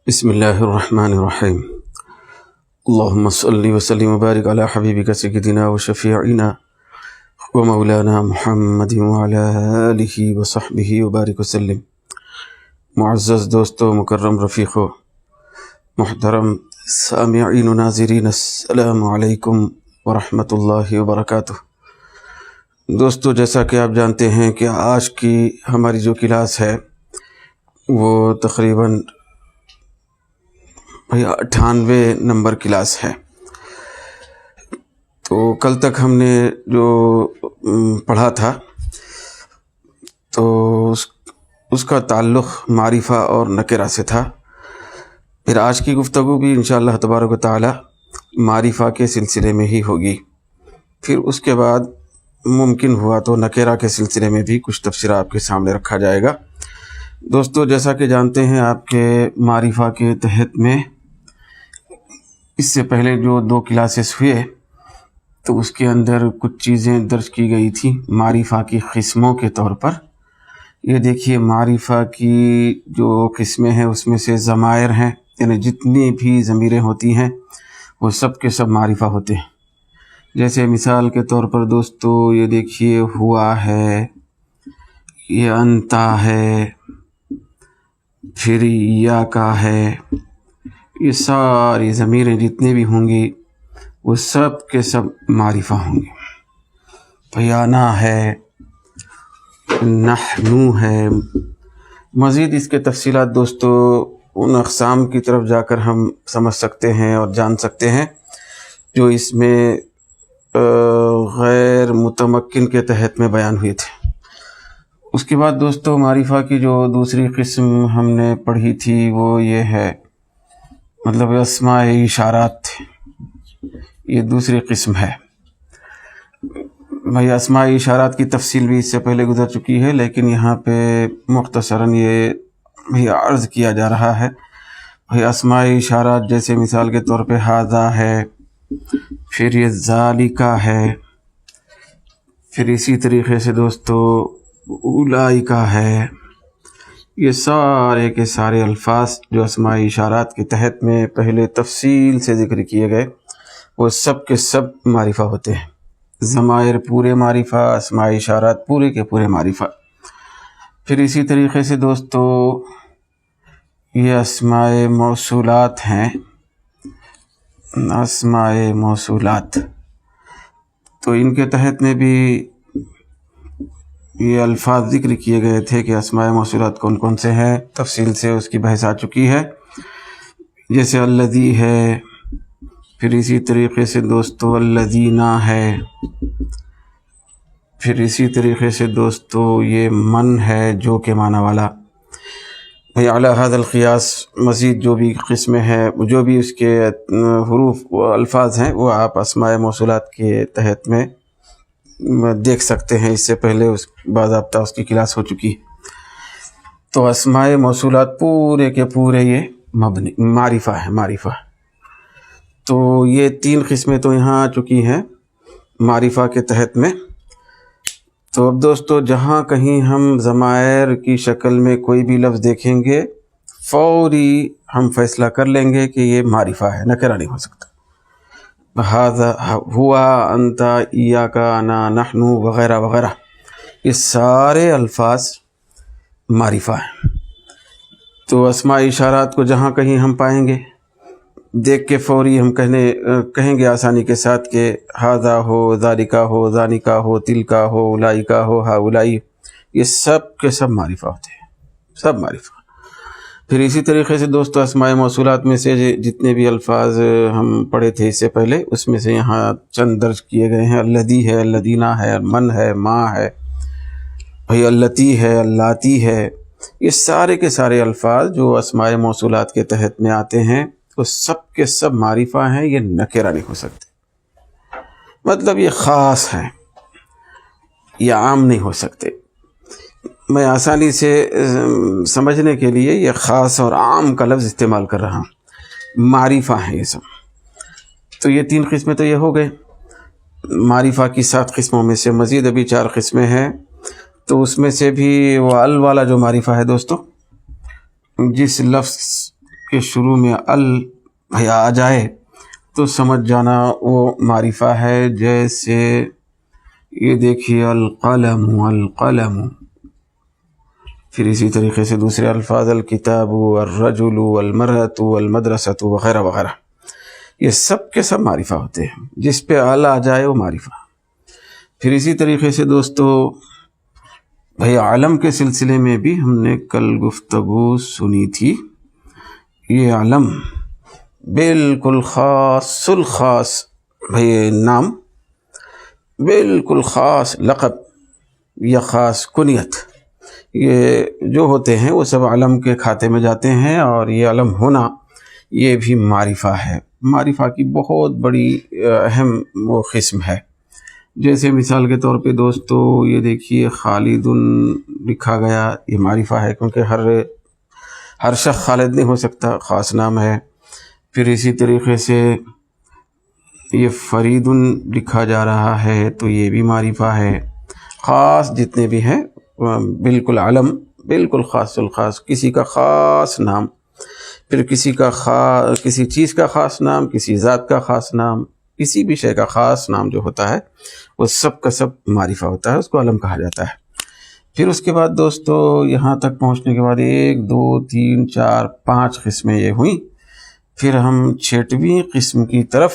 بسم اللہ الرحمن الرحیم اللہم صلی وسلم وبارک علی حبیبک سیدنا و شفیعنا و مولانا محمد وعلی آلہ وصحبہ وبارک وسلم۔ معزز دوستو، مکرم رفیقو، محترم سامعین و ناظرین، السلام علیکم ورحمۃ اللہ وبرکاتہ۔ دوستو، جیسا کہ آپ جانتے ہیں کہ آج کی ہماری جو کلاس ہے وہ تقریباً 98 نمبر کلاس ہے۔ تو کل تک ہم نے جو پڑھا تھا تو اس کا تعلق معرفہ اور نکرہ سے تھا۔ پھر آج کی گفتگو بھی انشاءاللہ تبارک و تعالی معرفہ کے سلسلے میں ہی ہوگی۔ پھر اس کے بعد ممکن ہوا تو نکرہ کے سلسلے میں بھی کچھ تفسیرہ آپ کے سامنے رکھا جائے گا۔ دوستو، جیسا کہ جانتے ہیں آپ کے معرفہ کے تحت میں اس سے پہلے جو 2 کلاسز ہوئے تو اس کے اندر کچھ چیزیں درج کی گئی تھیں معرفہ کی قسموں کے طور پر۔ یہ دیکھیے، معرفہ کی جو قسمیں ہیں اس میں سے ضمائر ہیں، یعنی جتنی بھی ضمیریں ہوتی ہیں وہ سب کے سب معرفہ ہوتے ہیں۔ جیسے مثال کے طور پر دوستو یہ دیکھیے، ہوا ہے، یہ انتا ہے، پھر یا کا ہے، یہ ساری ضمیریں جتنے بھی ہوں گی وہ سب کے سب معرفہ ہوں گے۔ پیانا ہے، نحنو ہے۔ مزید اس کے تفصیلات دوستو ان اقسام کی طرف جا کر ہم سمجھ سکتے ہیں اور جان سکتے ہیں جو اس میں غیر متمکن کے تحت میں بیان ہوئے تھے۔ اس کے بعد دوستو معرفہ کی جو دوسری قسم ہم نے پڑھی تھی وہ یہ ہے، مطلب اسماء اشارات، یہ دوسری قسم ہے۔ بھائی اسماء اشارات کی تفصیل بھی اس سے پہلے گزر چکی ہے، لیکن یہاں پہ مختصراً یہ عرض کیا جا رہا ہے۔ بھائی اسماء اشارات جیسے مثال کے طور پہ ھذا ہے، پھر یہ ذالکا ہے، پھر اسی طریقے سے دوستو اولئکا ہے۔ یہ سارے کے سارے الفاظ جو اسماء اشارات کے تحت میں پہلے تفصیل سے ذکر کیے گئے وہ سب کے سب معرفہ ہوتے ہیں۔ ضمائر پورے معرفہ، اسماء اشارات پورے کے پورے معرفہ۔ پھر اسی طریقے سے دوستو یہ اسماء موصولات ہیں، اسماء موصولات، تو ان کے تحت میں بھی یہ الفاظ ذکر کیے گئے تھے کہ اسماء موصولات کون کون سے ہیں، تفصیل سے اس کی بحث آ چکی ہے۔ جیسے الذی ہے، پھر اسی طریقے سے دوستو الذین ہے، پھر اسی طریقے سے دوستو یہ من ہے، جو کے معنی والا۔ بھئی علی ھذا القیاس مزید جو بھی قسمیں ہیں، جو بھی اس کے حروف و الفاظ ہیں وہ آپ اسماء موصولات کے تحت میں دیکھ سکتے ہیں۔ اس سے پہلے باضابطہ اس کی کلاس ہو چکی ہے۔ تو اسماء موصولات پورے کے پورے یہ مبنی معرفہ ہے، معرفہ۔ تو یہ 3 قسمیں تو یہاں آ چکی ہیں معرفہ کے تحت میں۔ تو اب دوستو جہاں کہیں ہم ضمائر کی شکل میں کوئی بھی لفظ دیکھیں گے فوری ہم فیصلہ کر لیں گے کہ یہ معرفہ ہے، نکرہ نہیں ہو سکتا۔ ھذا، ہوا، انت، ایاک، انا، نحن وغیرہ وغیرہ، یہ سارے الفاظ معرفہ ہیں۔ تو اسماء اشارات کو جہاں کہیں ہم پائیں گے دیکھ کے فوری ہم کہیں گے آسانی کے ساتھ کہ ھذا ہو، ذالکا ہو، ذانکا ہو، تلکا ہو، اولئکا ہو، ہؤلاء، یہ سب کے سب معرفہ ہوتے ہیں، سب معرفہ۔ پھر اسی طریقے سے دوستو اسماء موصولات میں سے جتنے بھی الفاظ ہم پڑھے تھے اس سے پہلے، اس میں سے یہاں چند درج کیے گئے ہیں۔ الذی ہے، الذین ہے، من ہے، ما ہے، بھئی اللتی ہے، اللاتی ہے، یہ سارے کے سارے الفاظ جو اسماء موصولات کے تحت میں آتے ہیں وہ سب کے سب معرفہ ہیں، یہ نکرہ نہیں ہو سکتے۔ مطلب یہ خاص ہیں، یہ عام نہیں ہو سکتے۔ میں آسانی سے سمجھنے کے لیے یہ خاص اور عام کا لفظ استعمال کر رہا ہوں، معرفہ ہیں یہ سب۔ تو یہ 3 قسمیں تو یہ ہو گئے معرفہ کی 7 قسموں میں سے۔ مزید ابھی 4 قسمیں ہیں، تو اس میں سے بھی وہ ال والا جو معرفہ ہے دوستو، جس لفظ کے شروع میں ال آ جائے تو سمجھ جانا وہ معرفہ ہے. جیسے یہ دیکھیے القلم القلم. پھر اسی طریقے سے دوسرے الفاظ الکتاب الرجل المرأة المدرسة وغیرہ وغیرہ، یہ سب کے سب معرفہ ہوتے ہیں. جس پہ ال آ جائے وہ معرفہ. پھر اسی طریقے سے دوستو بھئی علم کے سلسلے میں بھی ہم نے کل گفتگو سنی تھی. یہ علم بالکل خاص الخاص بھئی نام، بالکل خاص لقب یا خاص کنیت، یہ جو ہوتے ہیں وہ سب علم کے کھاتے میں جاتے ہیں. اور یہ علم ہونا یہ بھی معرفہ ہے. معرفہ کی بہت بڑی اہم وہ قسم ہے. جیسے مثال کے طور پہ دوستو یہ دیکھیے خالد لکھا گیا، یہ معرفہ ہے کیونکہ ہر شخص خالد نہیں ہو سکتا، خاص نام ہے. پھر اسی طریقے سے یہ فرید لکھا جا رہا ہے تو یہ بھی معرفہ ہے. خاص جتنے بھی ہیں بالکل علم، بالکل خاص الخاص، کسی کا خاص نام، پھر کسی چیز کا خاص نام، کسی ذات کا خاص نام، کسی بھی شے کا خاص نام جو ہوتا ہے وہ سب کا سب معرفہ ہوتا ہے، اس کو علم کہا جاتا ہے. پھر اس کے بعد دوستو یہاں تک پہنچنے کے بعد 1 2 3 4 5 قسمیں یہ ہوئیں. پھر ہم 6ویں قسم کی طرف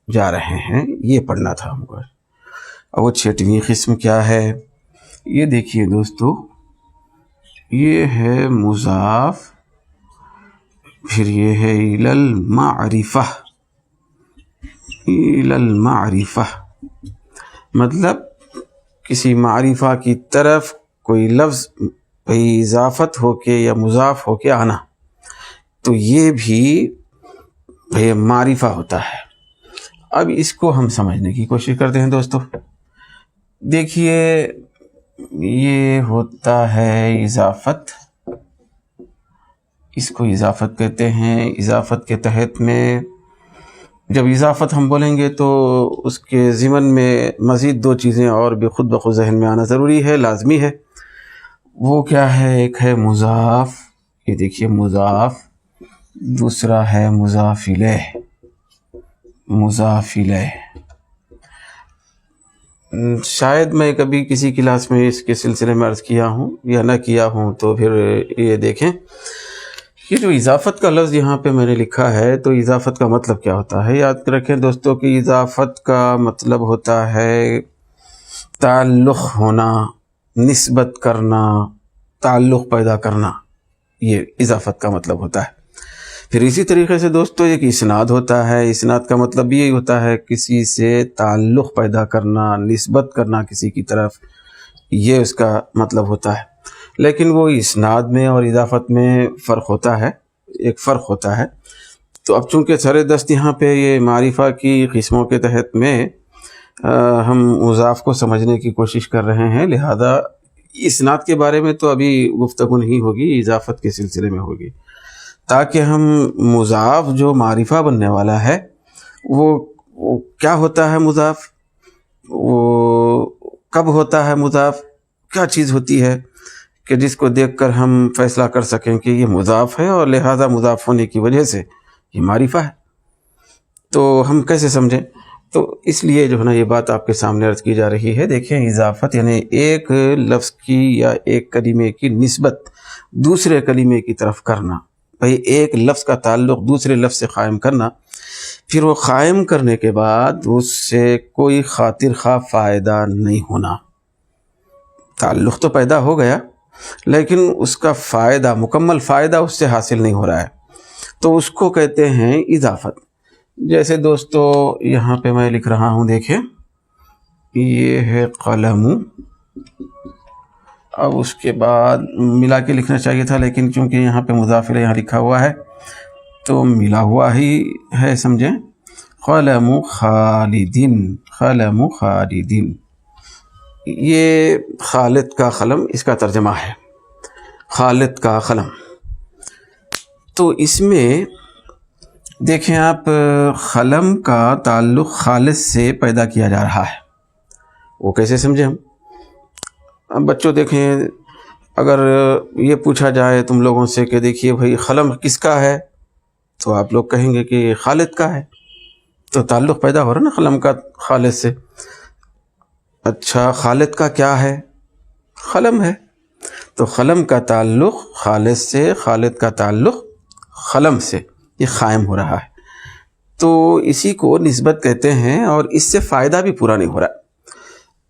جا رہے ہیں. یہ پڑھنا تھا ہم کو. اور وہ 6ویں قسم کیا ہے؟ یہ دیکھیے دوستو، یہ ہے مضاف، پھر یہ ہے الی المعرفہ. الی المعرفہ مطلب کسی معرفہ کی طرف کوئی لفظ اضافت ہو کے یا مضاف ہو کے آنا، تو یہ بھی معرفہ ہوتا ہے. اب اس کو ہم سمجھنے کی کوشش کرتے ہیں دوستو. دیکھیے یہ ہوتا ہے اضافت، اس کو اضافت کہتے ہیں. اضافت کے تحت میں جب اضافت ہم بولیں گے تو اس کے ضمن میں مزید 2 چیزیں اور بھی خود بخود ذہن میں آنا ضروری ہے، لازمی ہے. وہ کیا ہے؟ ایک ہے مضاف، یہ دیکھیے مضاف، دوسرا ہے مضاف الیہ. مضاف الیہ شاید میں کبھی کسی کلاس میں اس کے سلسلے میں عرض کیا ہوں یا نہ کیا ہوں، تو پھر یہ دیکھیں. یہ جو اضافت کا لفظ یہاں پہ میں نے لکھا ہے، تو اضافت کا مطلب کیا ہوتا ہے؟ یاد رکھیں دوستو کہ اضافت کا مطلب ہوتا ہے تعلق ہونا، نسبت کرنا، تعلق پیدا کرنا. یہ اضافت کا مطلب ہوتا ہے. پھر اسی طریقے سے دوستو ایک اسناد ہوتا ہے. اسناد کا مطلب یہی ہوتا ہے کسی سے تعلق پیدا کرنا، نسبت کرنا کسی کی طرف، یہ اس کا مطلب ہوتا ہے. لیکن وہ اسناد میں اور اضافت میں فرق ہوتا ہے، ایک فرق ہوتا ہے. تو اب چونکہ سر دست یہاں پہ یہ معرفہ کی قسموں کے تحت میں ہم مضاف کو سمجھنے کی کوشش کر رہے ہیں، لہذا اسناد کے بارے میں تو ابھی گفتگو نہیں ہوگی، اضافت کے سلسلے میں ہوگی، تاکہ ہم مضاف جو معرفہ بننے والا ہے وہ کیا ہوتا ہے، مضاف وہ کب ہوتا ہے، مضاف کیا چیز ہوتی ہے کہ جس کو دیکھ کر ہم فیصلہ کر سکیں کہ یہ مضاف ہے اور لہذا مضاف ہونے کی وجہ سے یہ معرفہ ہے. تو ہم کیسے سمجھیں؟ تو اس لیے جو ہے نا یہ بات آپ کے سامنے عرض کی جا رہی ہے. دیکھیں اضافت یعنی ایک لفظ کی یا ایک کلمے کی نسبت دوسرے کلمے کی طرف کرنا. بھئی ایک لفظ کا تعلق دوسرے لفظ سے قائم کرنا، پھر وہ قائم کرنے کے بعد اس سے کوئی خاطر خواہ فائدہ نہیں ہونا. تعلق تو پیدا ہو گیا لیکن اس کا فائدہ، مکمل فائدہ اس سے حاصل نہیں ہو رہا ہے، تو اس کو کہتے ہیں اضافت. جیسے دوستو یہاں پہ میں لکھ رہا ہوں، دیکھیں یہ ہے قلم. اب اس کے بعد ملا کے لکھنا چاہیے تھا، لیکن چونکہ یہاں پہ مضاف الیہ یہاں لکھا ہوا ہے تو ملا ہوا ہی ہے، سمجھیں. قلم خالد، قلم خالد، یہ خالد کا قلم اس کا ترجمہ ہے، خالد کا قلم. تو اس میں دیکھیں آپ، قلم کا تعلق خالد سے پیدا کیا جا رہا ہے. وہ کیسے سمجھیں ہم؟ اب بچوں دیکھیں، اگر یہ پوچھا جائے تم لوگوں سے کہ دیکھیے بھائی قلم کس کا ہے، تو آپ لوگ کہیں گے کہ خالد کا ہے، تو تعلق پیدا ہو رہا نا قلم کا خالد سے۔ اچھا خالد کا کیا ہے؟ قلم ہے، تو قلم کا تعلق خالد سے، خالد کا تعلق قلم سے، یہ قائم ہو رہا ہے، تو اسی کو نسبت کہتے ہیں، اور اس سے فائدہ بھی پورا نہیں ہو رہا۔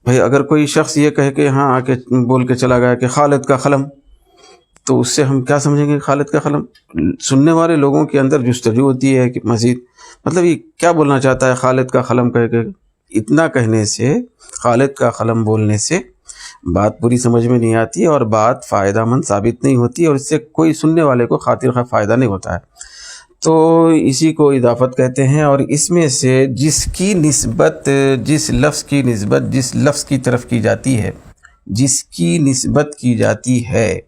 بھئی اگر کوئی شخص یہ کہے کہ ہاں آ کے بول کے چلا گیا کہ خالد کا قلم، تو اس سے ہم کیا سمجھیں گے خالد کا قلم؟ سننے والے لوگوں کے اندر جستجو ہوتی ہے کہ مزید مطلب یہ کیا بولنا چاہتا ہے خالد کا قلم کہہ کے؟ اتنا کہنے سے، خالد کا قلم بولنے سے بات پوری سمجھ میں نہیں آتی اور بات فائدہ مند ثابت نہیں ہوتی، اور اس سے کوئی سننے والے کو خاطر خواہ فائدہ نہیں ہوتا ہے۔ تو اسی کو اضافت کہتے ہیں، اور اس میں سے جس کی نسبت، جس لفظ کی نسبت جس لفظ کی طرف کی جاتی ہے، جس کی نسبت کی جاتی ہے،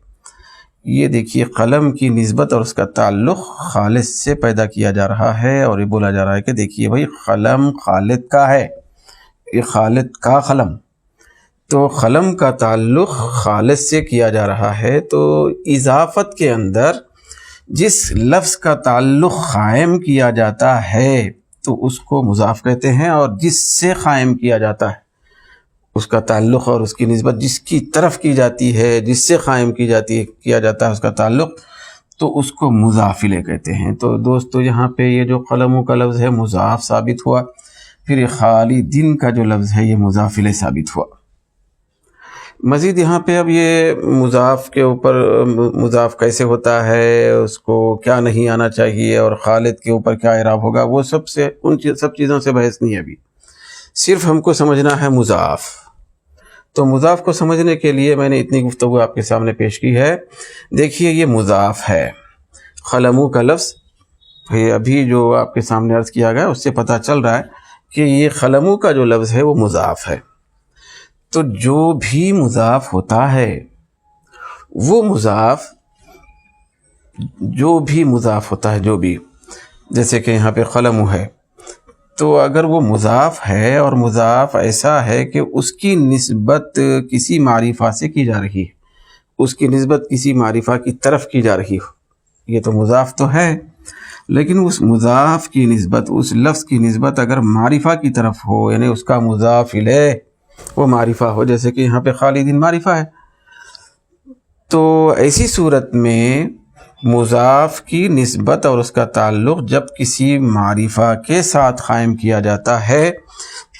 یہ دیکھیے قلم کی نسبت اور اس کا تعلق خالد سے پیدا کیا جا رہا ہے، اور یہ بولا جا رہا ہے کہ دیکھیے بھائی قلم خالد کا ہے، یہ خالد کا قلم، تو قلم کا تعلق خالد سے کیا جا رہا ہے۔ تو اضافت کے اندر جس لفظ کا تعلق قائم کیا جاتا ہے تو اس کو مضاف کہتے ہیں، اور جس سے قائم کیا جاتا ہے اس کا تعلق اور اس کی نسبت جس کی طرف کی جاتی ہے، جس سے قائم کی جاتی ہے، کیا جاتا ہے اس کا تعلق، تو اس کو مضاف الیہ کہتے ہیں۔ تو دوستو یہاں پہ یہ جو قلموں کا لفظ ہے مضاف ثابت ہوا، پھر یہ خالدین کا جو لفظ ہے یہ مضاف الیہ ثابت ہوا۔ مزید یہاں پہ اب یہ مضاف کے اوپر مضاف کیسے ہوتا ہے، اس کو کیا نہیں آنا چاہیے، اور خالد کے اوپر کیا اعراب ہوگا، وہ ان سب چیزوں سے بحث نہیں ہے ابھی، صرف ہم کو سمجھنا ہے مضاف۔ تو مضاف کو سمجھنے کے لیے میں نے اتنی گفتگو آپ کے سامنے پیش کی ہے۔ دیکھیے یہ مضاف ہے، قلموں کا لفظ ابھی جو آپ کے سامنے عرض کیا گیا اس سے پتہ چل رہا ہے کہ یہ قلموں کا جو لفظ ہے وہ مضاف ہے۔ تو جو بھی مضاف ہوتا ہے وہ مضاف، جو بھی مضاف ہوتا ہے، جو بھی، جیسے کہ یہاں پہ قلم ہے، تو اگر وہ مضاف ہے اور مضاف ایسا ہے کہ اس کی نسبت کسی معرفہ سے کی جا رہی ہے، اس کی نسبت کسی معرفہ کی طرف کی جا رہی ہو، یہ تو مضاف تو ہے، لیکن اس مضاف کی نسبت، اس لفظ کی نسبت اگر معرفہ کی طرف ہو، یعنی اس کا مضاف الیہ وہ معرفہ ہو، جیسے کہ یہاں پہ خالدین معرفہ ہے، تو ایسی صورت میں مضاف کی نسبت اور اس کا تعلق جب کسی معرفہ کے ساتھ قائم کیا جاتا ہے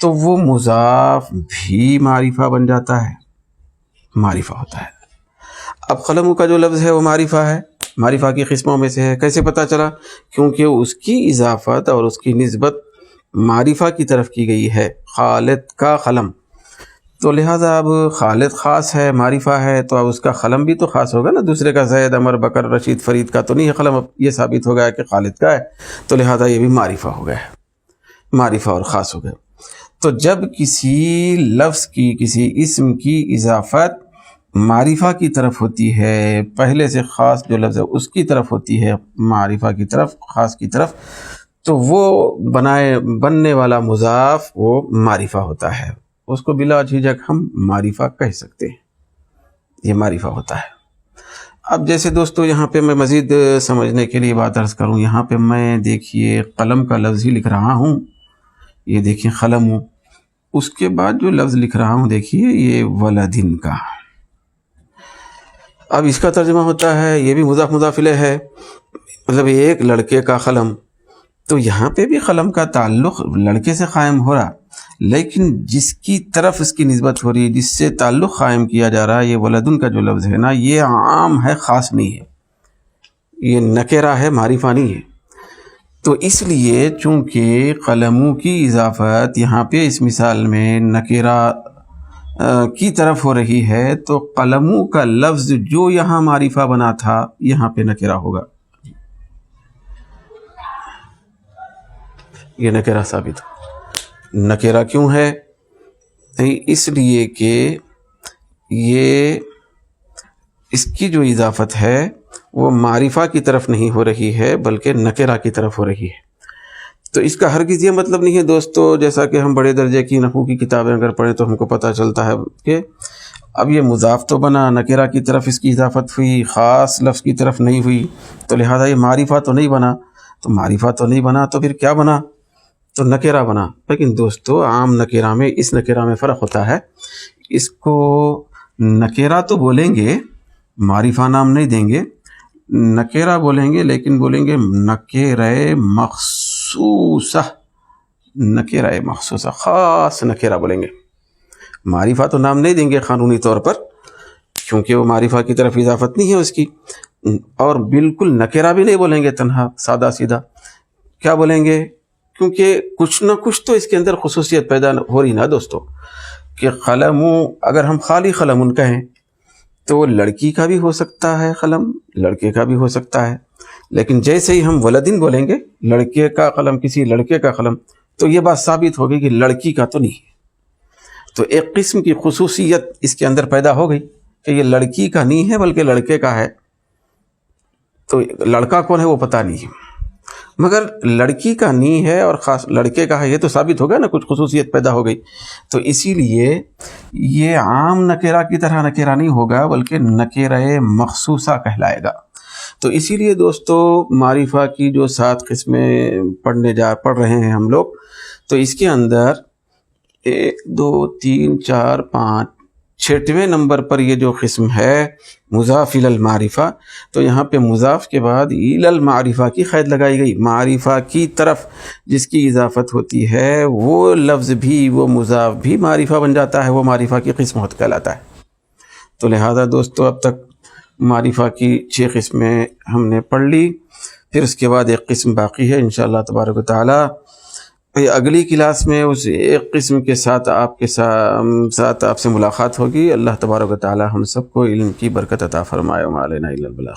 تو وہ مضاف بھی معرفہ بن جاتا ہے، معرفہ ہوتا ہے۔ اب قلموں کا جو لفظ ہے وہ معرفہ ہے، معرفہ کی قسموں میں سے ہے۔ کیسے پتہ چلا؟ کیونکہ اس کی اضافت اور اس کی نسبت معرفہ کی طرف کی گئی ہے، خالد کا قلم، تو لہٰذا اب خالد خاص ہے، معرفہ ہے، تو اب اس کا قلم بھی تو خاص ہوگا نا، دوسرے کا زید، عمر، بکر، رشید، فرید کا تو نہیں ہے قلم، اب یہ ثابت ہو گیا کہ خالد کا ہے، تو لہٰذا یہ بھی معرفہ ہو گیا ہے، معرفہ اور خاص ہو گیا۔ تو جب کسی لفظ کی، کسی اسم کی اضافت معرفہ کی طرف ہوتی ہے، پہلے سے خاص جو لفظ ہے اس کی طرف ہوتی ہے، معرفہ کی طرف، خاص کی طرف، تو وہ بننے والا مضاف وہ معرفہ ہوتا ہے، اس کو بلا جھجک ہم معرفہ کہہ سکتے ہیں، یہ معرفہ ہوتا ہے۔ اب جیسے دوستو یہاں پہ میں مزید سمجھنے کے لیے بات عرض کروں، یہاں پہ میں دیکھیے قلم کا لفظ ہی لکھ رہا ہوں، یہ دیکھیں قلم، اس کے بعد جو لفظ لکھ رہا ہوں دیکھیے یہ ولدن کا، اب اس کا ترجمہ ہوتا ہے، یہ بھی مضاف مضاف الیہ ہے، مطلب ایک لڑکے کا قلم، تو یہاں پہ بھی قلم کا تعلق لڑکے سے قائم ہو رہا، لیکن جس کی طرف اس کی نسبت ہو رہی ہے، جس سے تعلق قائم کیا جا رہا ہے، یہ ولدن کا جو لفظ ہے نا، یہ عام ہے، خاص نہیں ہے، یہ نکرہ ہے، معرفہ نہیں ہے۔ تو اس لیے چونکہ قلموں کی اضافت یہاں پہ اس مثال میں نکرہ کی طرف ہو رہی ہے، تو قلموں کا لفظ جو یہاں معرفہ بنا تھا یہاں پہ نکرہ ہوگا، یہ نکرہ ثابت ہو۔ نکرہ کیوں ہے؟ اس لیے کہ یہ اس کی جو اضافت ہے وہ معرفہ کی طرف نہیں ہو رہی ہے بلکہ نکرہ کی طرف ہو رہی ہے۔ تو اس کا ہرگز یہ مطلب نہیں ہے دوستو، جیسا کہ ہم بڑے درجے کی نحو کی کتابیں اگر پڑھیں تو ہم کو پتہ چلتا ہے کہ اب یہ مضاف تو بنا، نکرہ کی طرف اس کی اضافت ہوئی، خاص لفظ کی طرف نہیں ہوئی، تو لہذا یہ معرفہ تو نہیں بنا، تو معرفہ تو نہیں بنا، تو پھر کیا بنا؟ تو نکرہ بنا۔ لیکن دوستو عام نکرہ میں اس نکرہ میں فرق ہوتا ہے، اس کو نکرہ تو بولیں گے، معرفہ نام نہیں دیں گے، نکرہ بولیں گے، لیکن بولیں گے نکرہ مخصوصہ، نکرہ مخصوصہ، خاص نکرہ بولیں گے۔ معرفہ تو نام نہیں دیں گے قانونی طور پر، کیونکہ وہ معرفہ کی طرف اضافت نہیں ہے اس کی، اور بالکل نکرہ بھی نہیں بولیں گے تنہا سادہ سیدھا، کیا بولیں گے؟ کیونکہ کچھ نہ کچھ تو اس کے اندر خصوصیت پیدا ہو رہی نا دوستو، کہ قلم، اگر ہم خالی قلم کہیں تو لڑکی کا بھی ہو سکتا ہے قلم، لڑکے کا بھی ہو سکتا ہے، لیکن جیسے ہی ہم ولدن بولیں گے، لڑکے کا قلم، کسی لڑکے کا قلم، تو یہ بات ثابت ہوگی کہ لڑکی کا تو نہیں۔ تو ایک قسم کی خصوصیت اس کے اندر پیدا ہو گئی کہ یہ لڑکی کا نہیں ہے بلکہ لڑکے کا ہے، تو لڑکا کون ہے وہ پتہ نہیں ہے، مگر لڑکی کا نہیں ہے اور خاص لڑکے کا ہے، یہ تو ثابت ہو گیا نا، کچھ خصوصیت پیدا ہو گئی۔ تو اسی لیے یہ عام نکرہ کی طرح نکرہ نہیں ہوگا بلکہ نکرہ مخصوصہ کہلائے گا۔ تو اسی لیے دوستو معرفہ کی جو 7 قسمیں پڑھ رہے ہیں ہم لوگ، تو اس کے اندر 1 2 3 4 5 6ویں نمبر پر یہ جو قسم ہے مضاف الی المعرفہ، تو یہاں پہ مضاف کے بعد الی المعرفہ کی قید لگائی گئی، معرفہ کی طرف جس کی اضافت ہوتی ہے وہ لفظ بھی، وہ مضاف بھی معرفہ بن جاتا ہے، وہ معرفہ کی قسم کہلاتا ہے۔ تو لہذا دوستو اب تک معرفہ کی 6 قسمیں ہم نے پڑھ لی، پھر اس کے بعد ایک قسم باقی ہے انشاءاللہ تبارک و تعالی۔ اگلی کلاس میں اس ایک قسم کے ساتھ آپ سے ملاقات ہوگی۔ اللہ تبارک و تعالی ہم سب کو علم کی برکت عطا فرمائے، وما علینا الا البلاغ۔